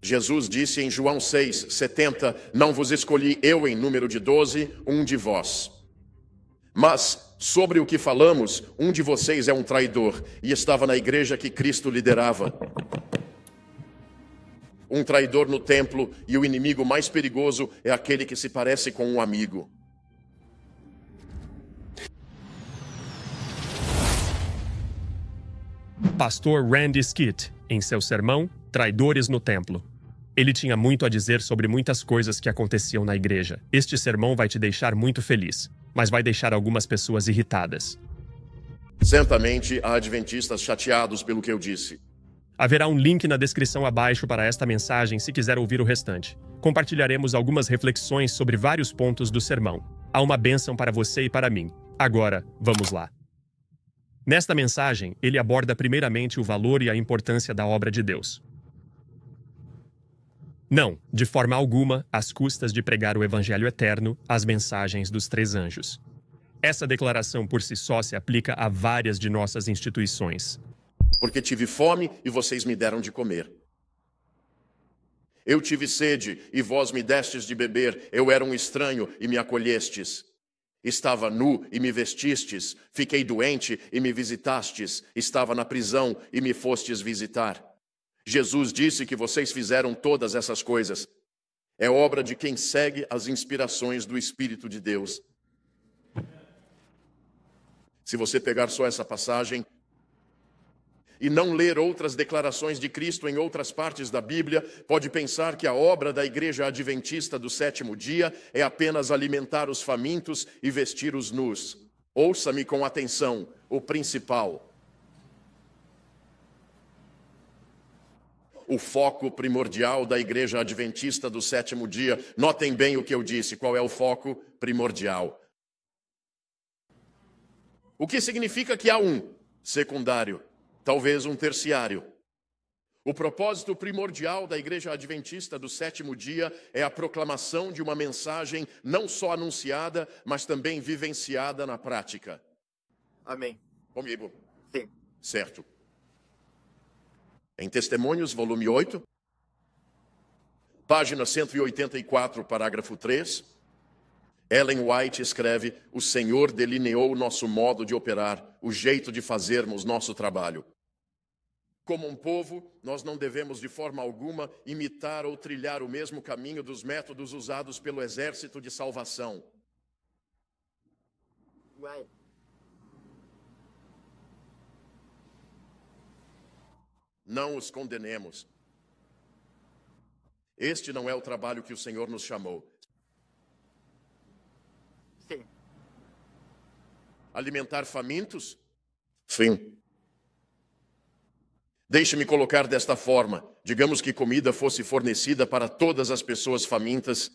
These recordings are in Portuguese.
Jesus disse em João 6:70, não vos escolhi eu em número de 12, um de vós. Mas, sobre o que falamos, um de vocês é um traidor, e estava na igreja que Cristo liderava. Um traidor no templo, e o inimigo mais perigoso é aquele que se parece com um amigo. Pastor Randy Skitt, em seu sermão, Traidores no Templo. Ele tinha muito a dizer sobre muitas coisas que aconteciam na igreja. Este sermão vai te deixar muito feliz, mas vai deixar algumas pessoas irritadas. Certamente há adventistas chateados pelo que eu disse. Haverá um link na descrição abaixo para esta mensagem se quiser ouvir o restante. Compartilharemos algumas reflexões sobre vários pontos do sermão. Há uma bênção para você e para mim. Agora, vamos lá. Nesta mensagem, ele aborda primeiramente o valor e a importância da obra de Deus. Não, de forma alguma, às custas de pregar o Evangelho eterno, as mensagens dos 3 anjos. Essa declaração por si só se aplica a várias de nossas instituições. Porque tive fome e vocês me deram de comer. Eu tive sede e vós me destes de beber. Eu era um estranho e me acolhestes. Estava nu e me vestistes. Fiquei doente e me visitastes. Estava na prisão e me fostes visitar. Jesus disse que vocês fizeram todas essas coisas. É obra de quem segue as inspirações do Espírito de Deus. Se você pegar só essa passagem e não ler outras declarações de Cristo em outras partes da Bíblia, pode pensar que a obra da Igreja Adventista do 7º dia é apenas alimentar os famintos e vestir os nus. Ouça-me com atenção, o principal. O foco primordial da Igreja Adventista do 7º dia, notem bem o que eu disse, qual é o foco primordial. O que significa que há um secundário, talvez um terciário. O propósito primordial da Igreja Adventista do 7º dia é a proclamação de uma mensagem não só anunciada, mas também vivenciada na prática. Amém. Comigo? Sim. Certo. Em Testemunhos, volume 8, página 184, parágrafo 3, Ellen White escreve: o Senhor delineou o nosso modo de operar, o jeito de fazermos nosso trabalho. Como um povo, nós não devemos de forma alguma imitar ou trilhar o mesmo caminho dos métodos usados pelo Exército de Salvação. Right. Não os condenemos. Este não é o trabalho que o Senhor nos chamou. Sim. Alimentar famintos? Sim. Deixe-me colocar desta forma. Digamos que comida fosse fornecida para todas as pessoas famintas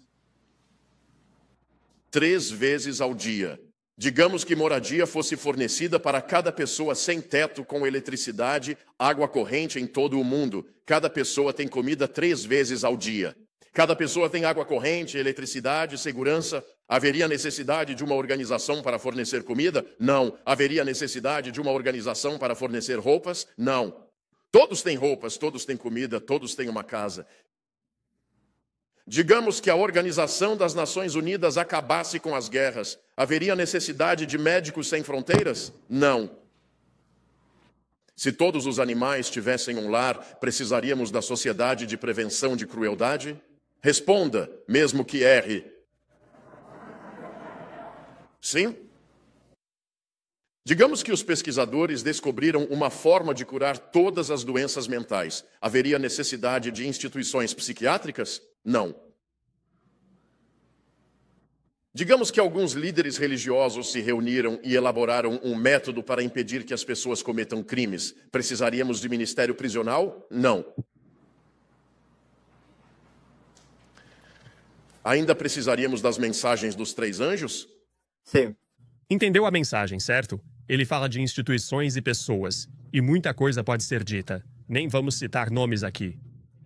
3 vezes ao dia. Digamos que moradia fosse fornecida para cada pessoa sem teto, com eletricidade, água corrente em todo o mundo. Cada pessoa tem comida 3 vezes ao dia. Cada pessoa tem água corrente, eletricidade, segurança. Haveria necessidade de uma organização para fornecer comida? Não. Haveria necessidade de uma organização para fornecer roupas? Não. Todos têm roupas, todos têm comida, todos têm uma casa. Digamos que a Organização das Nações Unidas acabasse com as guerras. Haveria necessidade de médicos sem fronteiras? Não. Se todos os animais tivessem um lar, precisaríamos da Sociedade de Prevenção de Crueldade? Responda, mesmo que erre. Sim? Digamos que os pesquisadores descobriram uma forma de curar todas as doenças mentais. Haveria necessidade de instituições psiquiátricas? Não. Digamos que alguns líderes religiosos se reuniram e elaboraram um método para impedir que as pessoas cometam crimes. Precisaríamos de ministério prisional? Não. Ainda precisaríamos das mensagens dos 3 anjos? Sim. Entendeu a mensagem, certo? Ele fala de instituições e pessoas, e muita coisa pode ser dita. Nem vamos citar nomes aqui.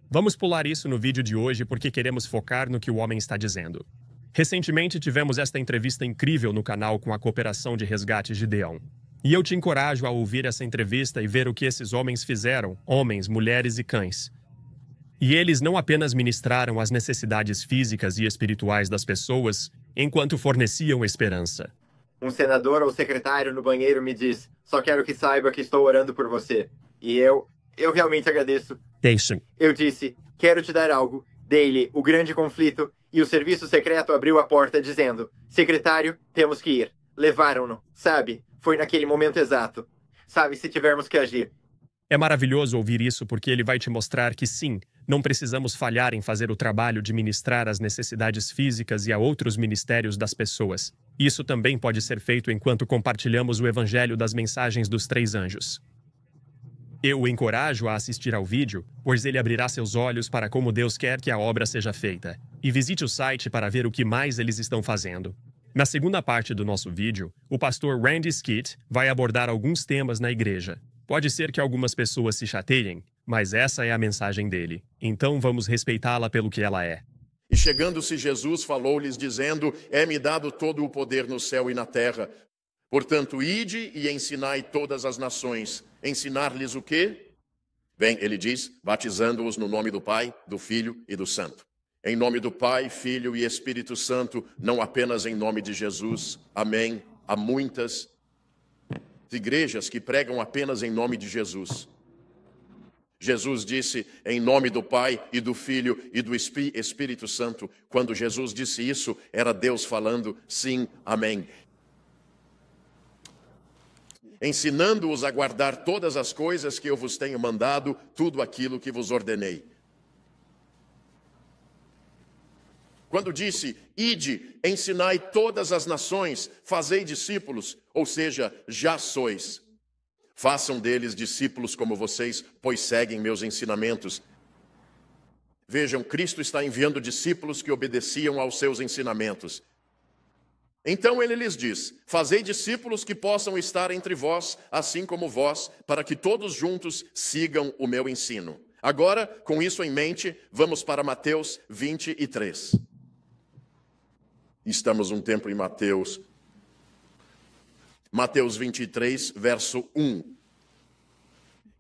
Vamos pular isso no vídeo de hoje porque queremos focar no que o homem está dizendo. Recentemente tivemos esta entrevista incrível no canal com a Cooperação de Resgate Gideão. E eu te encorajo a ouvir essa entrevista e ver o que esses homens fizeram, homens, mulheres e cães. E eles não apenas ministraram as necessidades físicas e espirituais das pessoas, enquanto forneciam esperança. Um senador ou secretário no banheiro me diz: só quero que saiba que estou orando por você. E eu realmente agradeço. Deixem. Eu disse: quero te dar algo. Dei-lhe o grande conflito e o serviço secreto abriu a porta dizendo: secretário, temos que ir. Levaram-no, sabe? Foi naquele momento exato. Sabe, se tivermos que agir. É maravilhoso ouvir isso porque ele vai te mostrar que sim, não precisamos falhar em fazer o trabalho de ministrar as necessidades físicas e a outros ministérios das pessoas. Isso também pode ser feito enquanto compartilhamos o evangelho das mensagens dos 3 anjos. Eu o encorajo a assistir ao vídeo, pois ele abrirá seus olhos para como Deus quer que a obra seja feita. E visite o site para ver o que mais eles estão fazendo. Na segunda parte do nosso vídeo, o pastor Randy Skeet vai abordar alguns temas na igreja. Pode ser que algumas pessoas se chateiem, mas essa é a mensagem dele. Então vamos respeitá-la pelo que ela é. E chegando-se Jesus, falou-lhes, dizendo: é-me dado todo o poder no céu e na terra. Portanto, ide e ensinai todas as nações. Ensinar-lhes o quê? Bem, ele diz, batizando-os no nome do Pai, do Filho e do Santo. Em nome do Pai, Filho e Espírito Santo, não apenas em nome de Jesus. Amém. Há muitas igrejas que pregam apenas em nome de Jesus. Jesus disse em nome do Pai e do Filho e do Espírito Santo. Quando Jesus disse isso, era Deus falando sim, amém. Ensinando-os a guardar todas as coisas que eu vos tenho mandado, tudo aquilo que vos ordenei. Quando disse, ide, ensinai todas as nações, fazei discípulos, ou seja, já sois. Façam deles discípulos como vocês, pois seguem meus ensinamentos. Vejam, Cristo está enviando discípulos que obedeciam aos seus ensinamentos. Então ele lhes diz, fazei discípulos que possam estar entre vós, assim como vós, para que todos juntos sigam o meu ensino. Agora, com isso em mente, vamos para Mateus 23. Estamos um tempo em Mateus. Mateus 23, verso 1.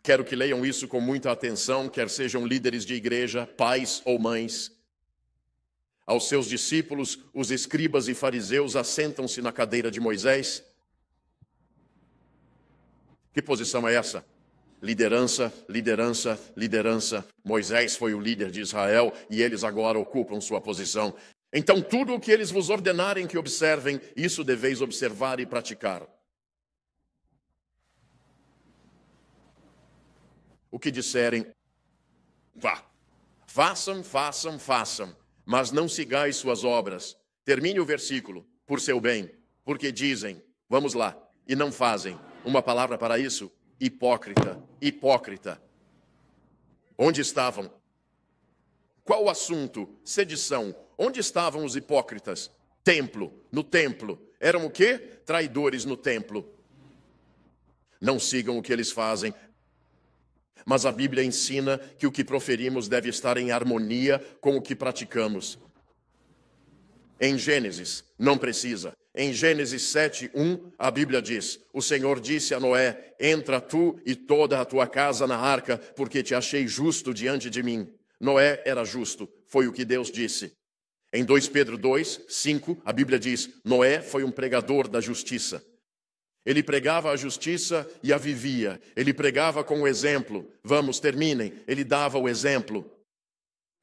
Quero que leiam isso com muita atenção, quer sejam líderes de igreja, pais ou mães. Aos seus discípulos, os escribas e fariseus assentam-se na cadeira de Moisés. Que posição é essa? Liderança, liderança, liderança. Moisés foi o líder de Israel e eles agora ocupam sua posição. Então, tudo o que eles vos ordenarem que observem, isso deveis observar e praticar. O que disserem, vá. Façam, façam, façam, mas não sigais suas obras. Termine o versículo, por seu bem, porque dizem, vamos lá, e não fazem. Uma palavra para isso, hipócrita, hipócrita. Onde estavam? Qual o assunto? Sedição. Onde estavam os hipócritas? Templo, no templo. Eram o quê? Traidores no templo. Não sigam o que eles fazem. Mas a Bíblia ensina que o que proferimos deve estar em harmonia com o que praticamos. Em Gênesis, não precisa. Em Gênesis 7:1, a Bíblia diz, o Senhor disse a Noé, entra tu e toda a tua casa na arca, porque te achei justo diante de mim. Noé era justo, foi o que Deus disse. Em 2 Pedro 2:5, a Bíblia diz, Noé foi um pregador da justiça. Ele pregava a justiça e a vivia. Ele pregava com o exemplo. Vamos, terminem. Ele dava o exemplo.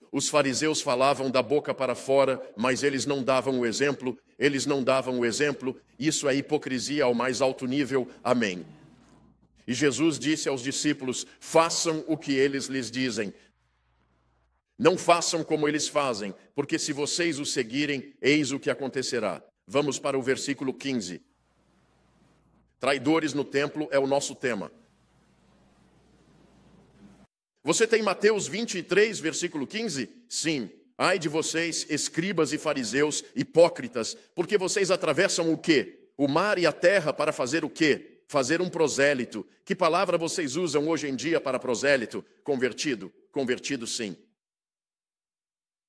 Os fariseus falavam da boca para fora, mas eles não davam o exemplo. Eles não davam o exemplo. Isso é hipocrisia ao mais alto nível. Amém. E Jesus disse aos discípulos, façam o que eles lhes dizem. Não façam como eles fazem, porque se vocês o seguirem, eis o que acontecerá. Vamos para o versículo 15. Traidores no templo é o nosso tema. Você tem Mateus 23, versículo 15? Sim. Ai de vocês, escribas e fariseus, hipócritas, porque vocês atravessam o quê? O mar e a terra para fazer o quê? Fazer um prosélito. Que palavra vocês usam hoje em dia para prosélito? Convertido. Convertido, sim.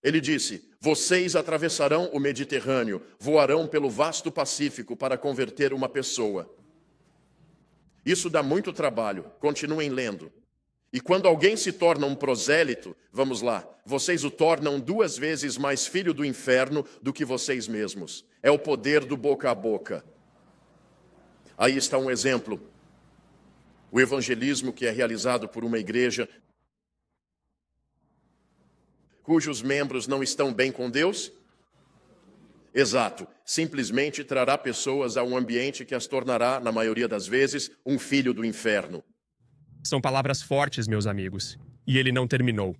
Ele disse, vocês atravessarão o Mediterrâneo, voarão pelo vasto Pacífico para converter uma pessoa. Isso dá muito trabalho, continuem lendo. E quando alguém se torna um prosélito, vamos lá, vocês o tornam 2 vezes mais filho do inferno do que vocês mesmos. É o poder do boca a boca. Aí está um exemplo. O evangelismo que é realizado por uma igreja cujos membros não estão bem com Deus? Exato. Simplesmente trará pessoas a um ambiente que as tornará, na maioria das vezes, um filho do inferno. São palavras fortes, meus amigos. E ele não terminou.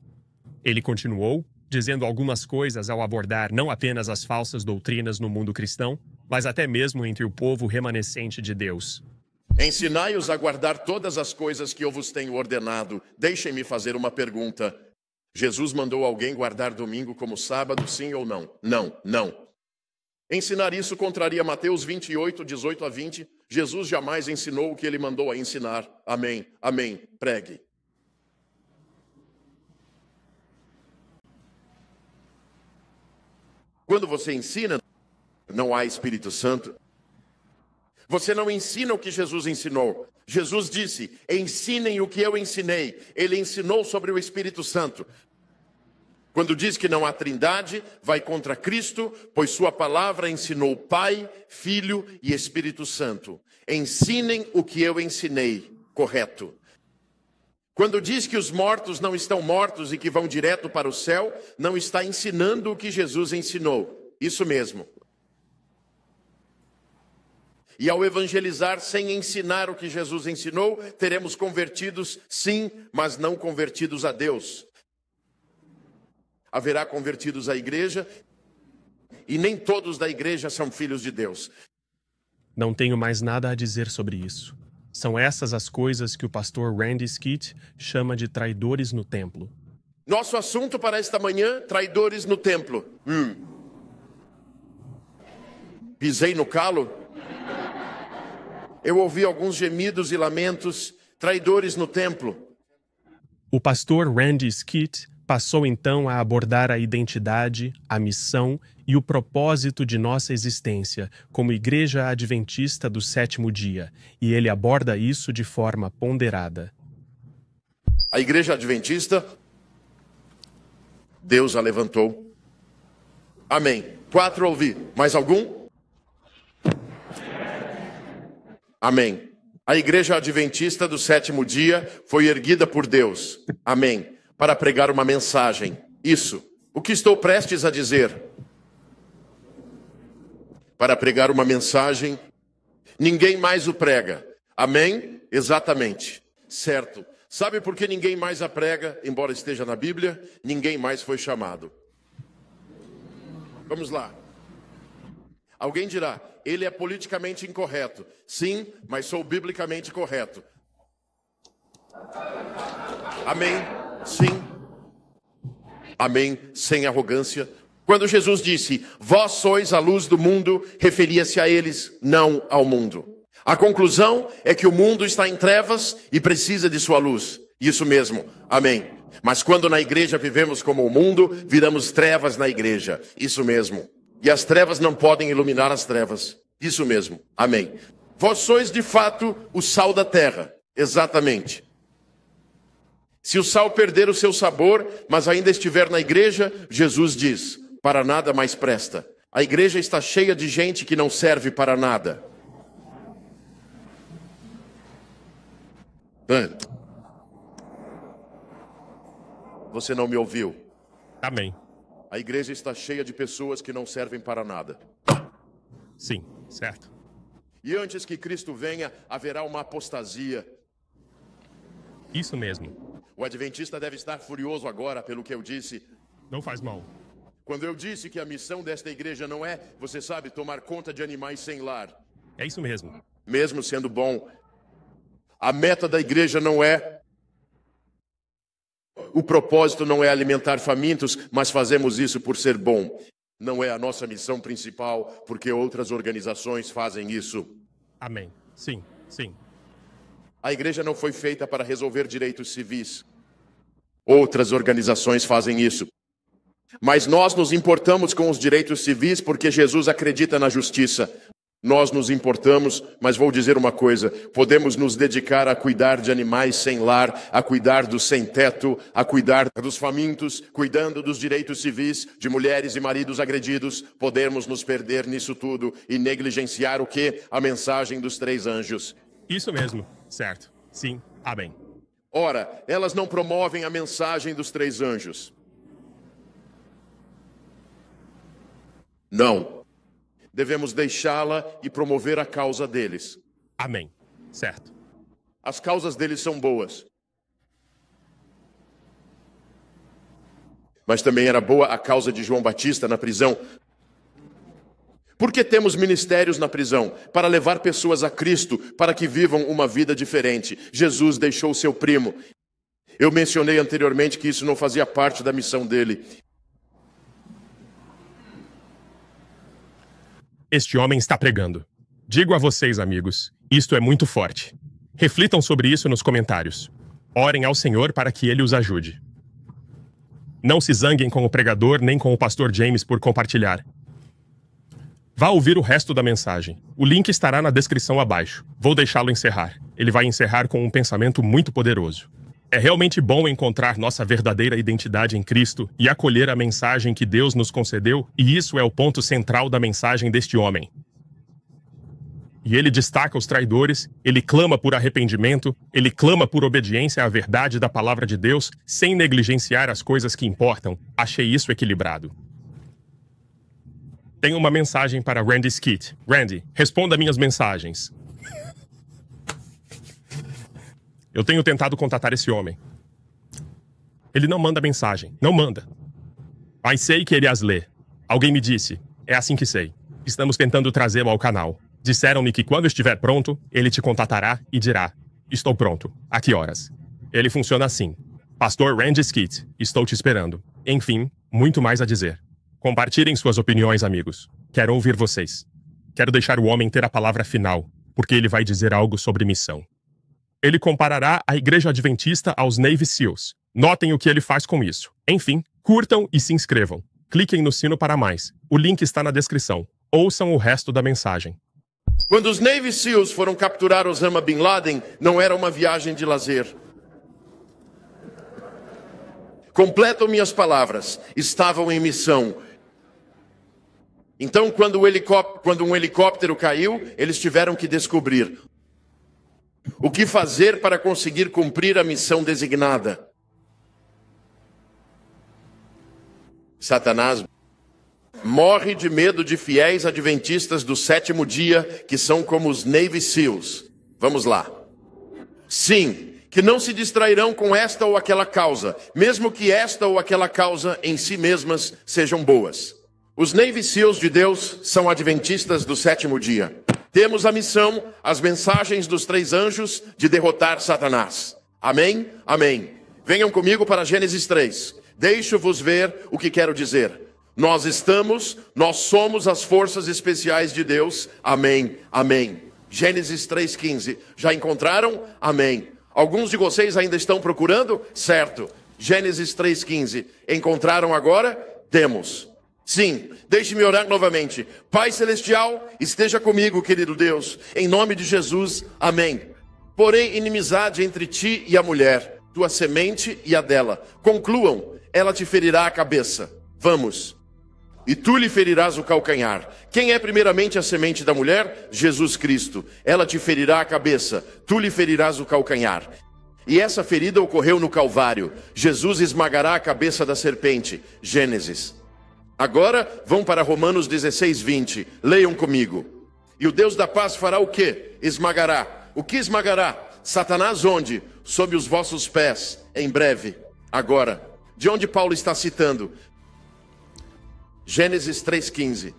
Ele continuou, dizendo algumas coisas ao abordar não apenas as falsas doutrinas no mundo cristão, mas até mesmo entre o povo remanescente de Deus. Ensinai-os a guardar todas as coisas que eu vos tenho ordenado. Deixem-me fazer uma pergunta. Jesus mandou alguém guardar domingo como sábado, sim ou não? Não, não. Ensinar isso contraria Mateus 28, 18 a 20. Jesus jamais ensinou o que ele mandou a ensinar. Amém, amém. Pregue. Quando você ensina, não há Espírito Santo. Você não ensina o que Jesus ensinou. Jesus disse, ensinem o que eu ensinei. Ele ensinou sobre o Espírito Santo. Quando diz que não há trindade, vai contra Cristo, pois sua palavra ensinou Pai, Filho e Espírito Santo. Ensinem o que eu ensinei, correto. Quando diz que os mortos não estão mortos e que vão direto para o céu, não está ensinando o que Jesus ensinou. Isso mesmo. E ao evangelizar sem ensinar o que Jesus ensinou, teremos convertidos, sim, mas não convertidos a Deus. Haverá convertidos à igreja, e nem todos da igreja são filhos de Deus. Não tenho mais nada a dizer sobre isso. São essas as coisas que o pastor Randy Skeet chama de traidores no templo. Nosso assunto para esta manhã, traidores no templo. Pisei no calo? Eu ouvi alguns gemidos e lamentos, traidores no templo. O pastor Randy Skeet passou então a abordar a identidade, a missão e o propósito de nossa existência como Igreja Adventista do Sétimo Dia, e ele aborda isso de forma ponderada. A Igreja Adventista, Deus a levantou. Amém. 4 ouvi. Mais algum? Amém. A Igreja Adventista do Sétimo Dia foi erguida por Deus. Amém. Para pregar uma mensagem. Isso. O que estou prestes a dizer? Para pregar uma mensagem, ninguém mais o prega. Amém? Exatamente. Certo. Sabe por que ninguém mais a prega, embora esteja na Bíblia? Ninguém mais foi chamado. Vamos lá. Alguém dirá, ele é politicamente incorreto. Sim, mas sou biblicamente correto. Amém? Sim. Amém? Sem arrogância. Quando Jesus disse, vós sois a luz do mundo, referia-se a eles, não ao mundo. A conclusão é que o mundo está em trevas e precisa de sua luz. Isso mesmo. Amém. Mas quando na igreja vivemos como o mundo, viramos trevas na igreja. Isso mesmo. E as trevas não podem iluminar as trevas. Isso mesmo. Amém. Vós sois de fato o sal da terra. Exatamente. Se o sal perder o seu sabor, mas ainda estiver na igreja, Jesus diz, para nada mais presta. A igreja está cheia de gente que não serve para nada. Você não me ouviu? Amém. A igreja está cheia de pessoas que não servem para nada. Sim, certo. E antes que Cristo venha, haverá uma apostasia. Isso mesmo. O adventista deve estar furioso agora pelo que eu disse. Não faz mal. Quando eu disse que a missão desta igreja não é, você sabe, tomar conta de animais sem lar. É isso mesmo. Mesmo sendo bom. A meta da igreja não é... O propósito não é alimentar famintos, mas fazemos isso por ser bom. Não é a nossa missão principal, porque outras organizações fazem isso. Amém. Sim, sim. A igreja não foi feita para resolver direitos civis. Outras organizações fazem isso. Mas nós nos importamos com os direitos civis porque Jesus acredita na justiça. Nós nos importamos, mas vou dizer uma coisa: podemos nos dedicar a cuidar de animais sem lar, a cuidar dos sem teto, a cuidar dos famintos, cuidando dos direitos civis, de mulheres e maridos agredidos. Podemos nos perder nisso tudo e negligenciar o quê? A mensagem dos 3 anjos. Isso mesmo, certo. Sim, amém. Ora, elas não promovem a mensagem dos 3 anjos. Não. Devemos deixá-la e promover a causa deles. Amém. Certo. As causas deles são boas. Mas também era boa a causa de João Batista na prisão. Por que temos ministérios na prisão? Para levar pessoas a Cristo, para que vivam uma vida diferente. Jesus deixou seu primo. Eu mencionei anteriormente que isso não fazia parte da missão dele. Este homem está pregando. Digo a vocês, amigos, isto é muito forte. Reflitam sobre isso nos comentários. Orem ao Senhor para que Ele os ajude. Não se zanguem com o pregador nem com o pastor James por compartilhar. Vá ouvir o resto da mensagem. O link estará na descrição abaixo. Vou deixá-lo encerrar. Ele vai encerrar com um pensamento muito poderoso. É realmente bom encontrar nossa verdadeira identidade em Cristo e acolher a mensagem que Deus nos concedeu, e isso é o ponto central da mensagem deste homem. E ele destaca os traidores, ele clama por arrependimento, ele clama por obediência à verdade da palavra de Deus, sem negligenciar as coisas que importam. Achei isso equilibrado. Tenho uma mensagem para Randy Skeet. Randy, responda minhas mensagens. Eu tenho tentado contatar esse homem. Ele não manda mensagem. Não manda. Mas sei que ele as lê. Alguém me disse. É assim que sei. Estamos tentando trazê-lo ao canal. Disseram-me que quando estiver pronto, ele te contatará e dirá: estou pronto. A que horas? Ele funciona assim. Pastor Randy Skeet, estou te esperando. Enfim, muito mais a dizer. Compartilhem suas opiniões, amigos. Quero ouvir vocês. Quero deixar o homem ter a palavra final, porque ele vai dizer algo sobre missão. Ele comparará a Igreja Adventista aos Navy SEALs. Notem o que ele faz com isso. Enfim, curtam e se inscrevam. Cliquem no sino para mais. O link está na descrição. Ouçam o resto da mensagem. Quando os Navy SEALs foram capturar Osama Bin Laden, não era uma viagem de lazer. Completam minhas palavras. Estavam em missão. Então, quando um helicóptero caiu, eles tiveram que descobrir o que fazer para conseguir cumprir a missão designada. Satanás morre de medo de fiéis adventistas do 7º dia, que são como os Navy SEALs. Vamos lá. Sim, que não se distrairão com esta ou aquela causa, mesmo que esta ou aquela causa em si mesmas sejam boas. Os Navy SEALs de Deus são adventistas do 7º dia. Temos a missão, as mensagens dos 3 anjos de derrotar Satanás. Amém? Amém. Venham comigo para Gênesis 3. Deixo-vos ver o que quero dizer. Nós somos as forças especiais de Deus. Amém. Amém. Gênesis 3:15. Já encontraram? Amém. Alguns de vocês ainda estão procurando? Certo. Gênesis 3:15. Encontraram agora? Temos. Sim, deixe-me orar novamente. Pai Celestial, esteja comigo, querido Deus, em nome de Jesus, amém. Porém, inimizade entre ti e a mulher, tua semente e a dela. Concluam, ela te ferirá a cabeça. Vamos. E tu lhe ferirás o calcanhar. Quem é primeiramente a semente da mulher? Jesus Cristo. Ela te ferirá a cabeça, tu lhe ferirás o calcanhar. E essa ferida ocorreu no Calvário. Jesus esmagará a cabeça da serpente. Gênesis. Agora vão para Romanos 16:20. Leiam comigo. E o Deus da paz fará o quê? Esmagará. O que esmagará? Satanás onde? Sob os vossos pés, em breve. Agora, de onde Paulo está citando? Gênesis 3:15.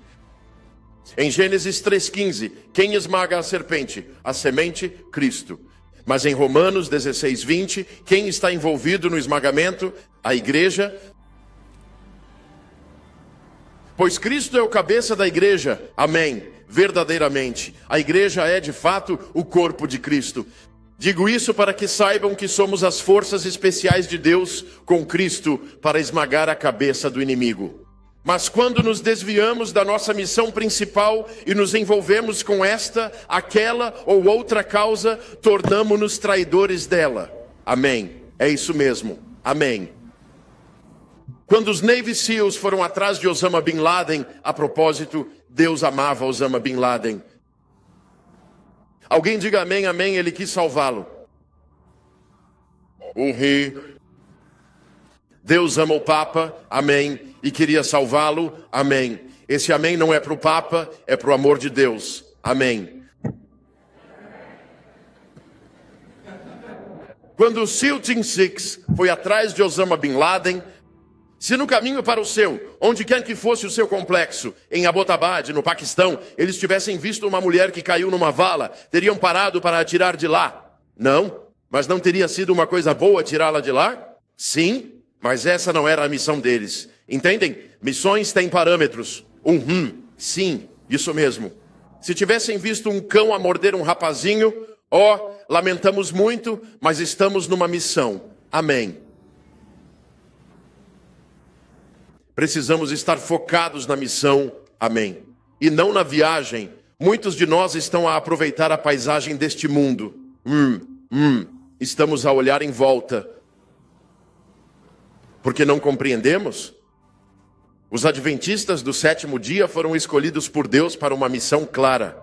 Em Gênesis 3:15, quem esmaga a serpente? A semente, Cristo. Mas em Romanos 16:20, quem está envolvido no esmagamento? A igreja. Pois Cristo é o cabeça da igreja. Amém. Verdadeiramente. A igreja é, de fato, o corpo de Cristo. Digo isso para que saibam que somos as forças especiais de Deus com Cristo para esmagar a cabeça do inimigo. Mas quando nos desviamos da nossa missão principal e nos envolvemos com esta, aquela ou outra causa, tornamo-nos traidores dela. Amém. É isso mesmo. Amém. Quando os Navy SEALs foram atrás de Osama Bin Laden, a propósito, Deus amava Osama Bin Laden. Alguém diga amém, amém, ele quis salvá-lo. Deus ama o Papa, amém, e queria salvá-lo, amém. Esse amém não é para o Papa, é para o amor de Deus, amém. Quando o SEAL Team 6 foi atrás de Osama Bin Laden, se no caminho para o seu, onde quer que fosse o seu complexo, em Abbottabad, no Paquistão, eles tivessem visto uma mulher que caiu numa vala, teriam parado para atirar de lá? Não. Mas não teria sido uma coisa boa tirá-la de lá? Sim, mas essa não era a missão deles. Entendem? Missões têm parâmetros. Sim, isso mesmo. Se tivessem visto um cão a morder um rapazinho, lamentamos muito, mas estamos numa missão. Amém. Precisamos estar focados na missão, amém. E não na viagem. Muitos de nós estão a aproveitar a paisagem deste mundo. Estamos a olhar em volta. Porque não compreendemos? Os adventistas do sétimo dia foram escolhidos por Deus para uma missão clara.